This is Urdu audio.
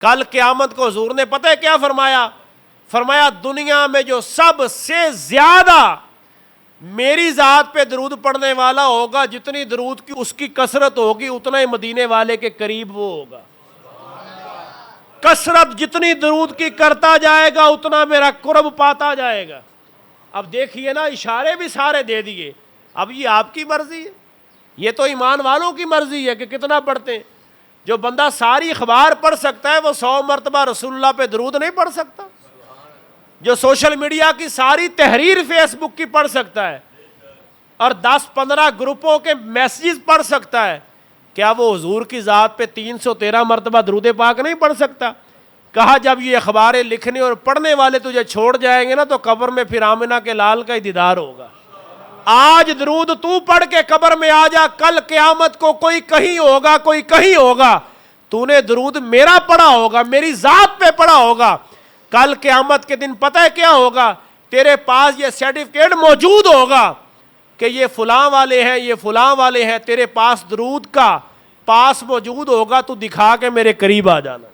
کل قیامت کو حضور نے پتہ ہے کیا فرمایا؟ فرمایا دنیا میں جو سب سے زیادہ میری ذات پہ درود پڑھنے والا ہوگا، جتنی درود کی اس کی کثرت ہوگی اتنا ہی مدینے والے کے قریب وہ ہوگا۔ کثرت جتنی درود کی کرتا جائے گا اتنا میرا قرب پاتا جائے گا۔ اب دیکھیے نا، اشارے بھی سارے دے دیے، اب یہ آپ کی مرضی ہے، یہ تو ایمان والوں کی مرضی ہے کہ کتنا پڑھتے ہیں۔ جو بندہ ساری اخبار پڑھ سکتا ہے وہ 100 مرتبہ رسول اللہ پہ درود نہیں پڑھ سکتا؟ جو سوشل میڈیا کی ساری تحریر فیس بک کی پڑھ سکتا ہے اور 10-15 گروپوں کے میسیجز پڑھ سکتا ہے، کیا وہ حضور کی ذات پہ 313 مرتبہ درود پاک نہیں پڑھ سکتا؟ کہا جب یہ اخباریں لکھنے اور پڑھنے والے تجھے چھوڑ جائیں گے نا تو قبر میں پھر آمنہ کے لال کا ہی دیدار ہوگا۔ آج درود تو پڑھ کے قبر میں آ جا، کل قیامت کو کوئی کہیں ہوگا کوئی کہیں ہوگا، تو نے درود میرا پڑھا ہوگا، میری ذات پہ پڑھا ہوگا، کل قیامت کے دن پتہ ہے کیا ہوگا؟ تیرے پاس یہ سرٹیفکیٹ موجود ہوگا کہ یہ فلاں والے ہیں، یہ فلاں والے ہیں، تیرے پاس درود کا پاس موجود ہوگا، تو دکھا کے میرے قریب آ جانا۔